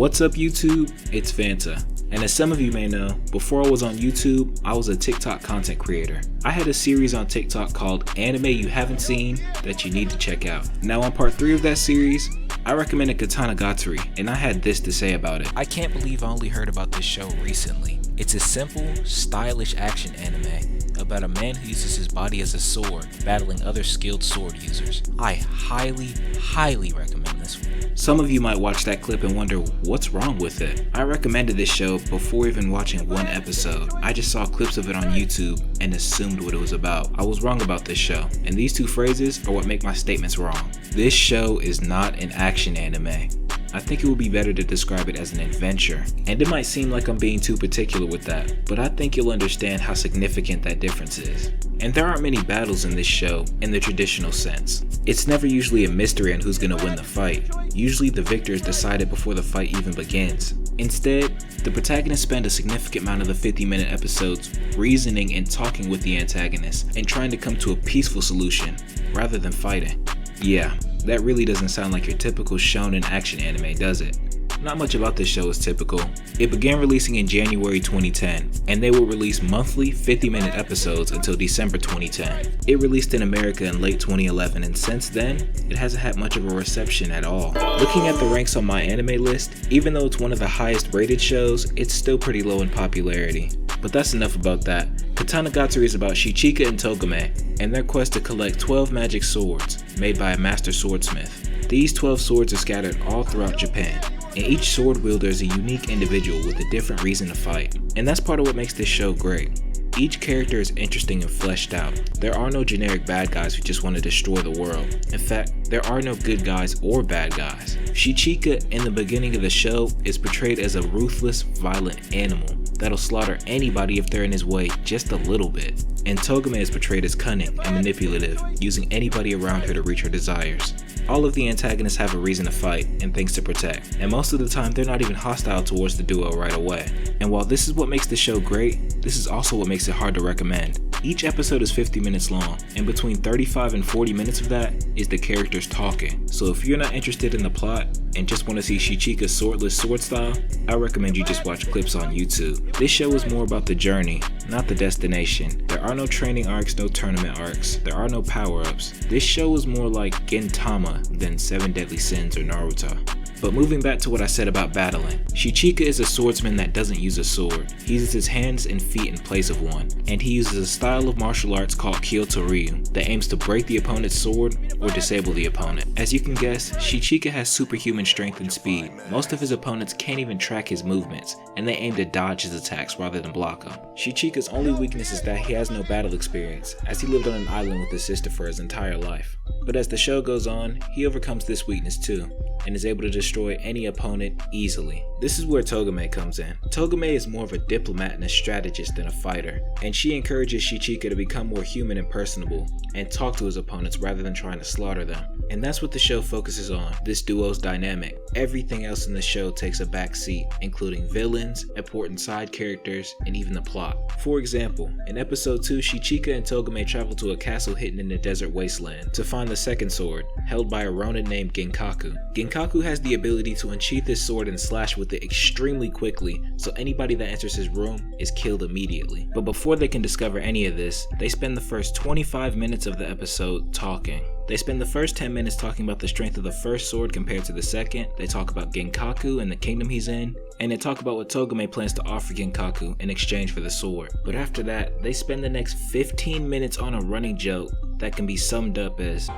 What's up YouTube? It's Phanta. And as some of you may know, before I was on YouTube, I was a TikTok content creator. I had a series on TikTok called Anime You Haven't Seen That You Need to Check Out. Now on part 3 of that series, I recommended Katanagatari, and I had this to say about it. I can't believe I only heard about this show recently. It's a simple, stylish action anime about a man who uses his body as a sword, battling other skilled sword users. I highly recommend this one. Some of you might watch that clip and wonder what's wrong with it. I recommended this show before even watching one episode. I just saw clips of it on YouTube and assumed what it was about. I was wrong about this show, and these two phrases are what make my statements wrong. This show is not an action anime. I think it would be better to describe it as an adventure. And it might seem like I'm being too particular with that, but I think you'll understand how significant that difference is. And there aren't many battles in this show in the traditional sense. It's never usually a mystery on who's gonna win the fight. Usually the victor is decided before the fight even begins. Instead, the protagonists spend a significant amount of the 50-minute episodes reasoning and talking with the antagonist and trying to come to a peaceful solution rather than fighting. Yeah, that really doesn't sound like your typical shonen action anime, does it? Not much about this show is typical. It began releasing in January 2010, and they will release monthly 50-minute episodes until December 2010. It released in America in late 2011, and since then, it hasn't had much of a reception at all. Looking at the ranks on my anime list, even though it's one of the highest rated shows, it's still pretty low in popularity. But that's enough about that. Katanagatari is about Shichika and Togame, and their quest to collect 12 magic swords, made by a master swordsmith. These 12 swords are scattered all throughout Japan, and each sword wielder is a unique individual with a different reason to fight. And that's part of what makes this show great. Each character is interesting and fleshed out. There are no generic bad guys who just want to destroy the world. In fact, there are no good guys or bad guys. Shichika in the beginning of the show is portrayed as a ruthless, violent animal that'll slaughter anybody if they're in his way just a little bit. And Togame is portrayed as cunning and manipulative, using anybody around her to reach her desires. All of the antagonists have a reason to fight and things to protect, and most of the time they're not even hostile towards the duo right away. And while this is what makes the show great, this is also what makes it hard to recommend. Each episode is 50 minutes long, and between 35 and 40 minutes of that is the characters talking. So if you're not interested in the plot and just want to see Shichika's swordless sword style, I recommend you just watch clips on YouTube. This show is more about the journey, not the destination. There are no training arcs, no tournament arcs. There are no power-ups. This show is more like Gintama than 7 Deadly Sins or Naruto. But moving back to what I said about battling, Shichika is a swordsman that doesn't use a sword. He uses his hands and feet in place of one, and he uses a style of martial arts called Kyoto-ryu that aims to break the opponent's sword or disable the opponent. As you can guess, Shichika has superhuman strength and speed. Most of his opponents can't even track his movements, and they aim to dodge his attacks rather than block them. Shichika's only weakness is that he has no battle experience, as he lived on an island with his sister for his entire life. But as the show goes on, he overcomes this weakness too, and is able to destroy any opponent easily. This is where Togame comes in. Togame is more of a diplomat and a strategist than a fighter, and she encourages Shichika to become more human and personable, and talk to his opponents rather than trying to slaughter them. And that's what the show focuses on, this duo's dynamic. Everything else in the show takes a back seat, including villains, important side characters, and even the plot. For example, in episode 2, Shichika and Togame travel to a castle hidden in the desert wasteland to find the second sword, held by a ronin named Genkaku. Genkaku has the ability to unsheath his sword and slash with it extremely quickly, so anybody that enters his room is killed immediately. But before they can discover any of this, they spend the first 25 minutes of the episode talking. They spend the first 10 minutes talking about the strength of the first sword compared to the second. They talk about Genkaku and the kingdom he's in, and they talk about what Togame plans to offer Genkaku in exchange for the sword. But after that, they spend the next 15 minutes on a running joke that can be summed up as,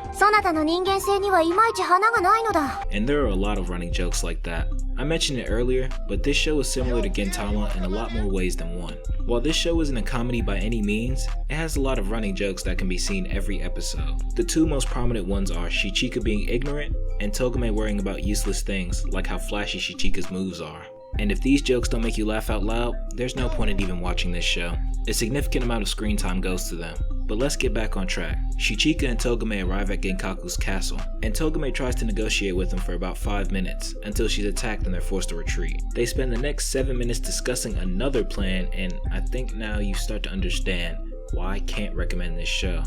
and there are a lot of running jokes like that. I mentioned it earlier, but this show is similar to Gintama in a lot more ways than one. While this show isn't a comedy by any means, it has a lot of running jokes that can be seen every episode. The two most prominent ones are Shichika being ignorant and Togame worrying about useless things like how flashy Shichika's moves are. And if these jokes don't make you laugh out loud, there's no point in even watching this show. A significant amount of screen time goes to them. But let's get back on track. Shichika and Togame arrive at Genkaku's castle, and Togame tries to negotiate with him for about 5 minutes, until she's attacked and they're forced to retreat. They spend the next 7 minutes discussing another plan, and I think now you start to understand why I can't recommend this show.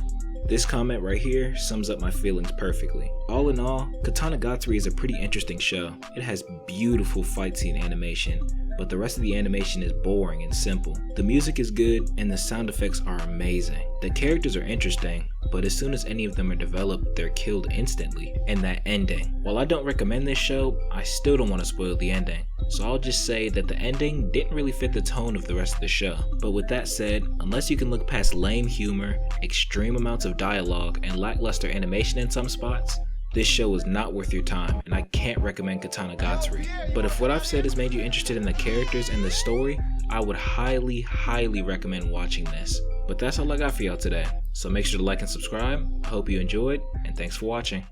This comment right here sums up my feelings perfectly. All in all, Katanagatari is a pretty interesting show. It has beautiful fight scene animation, but the rest of the animation is boring and simple. The music is good and the sound effects are amazing. The characters are interesting, but as soon as any of them are developed, they're killed instantly. And that ending. While I don't recommend this show, I still don't want to spoil the ending. So I'll just say that the ending didn't really fit the tone of the rest of the show. But with that said, unless you can look past lame humor, extreme amounts of dialogue, and lackluster animation in some spots, this show is not worth your time, and I can't recommend Katanagatari. But if what I've said has made you interested in the characters and the story, I would highly recommend watching this. But that's all I got for y'all today, so make sure to like and subscribe. I hope you enjoyed, and thanks for watching.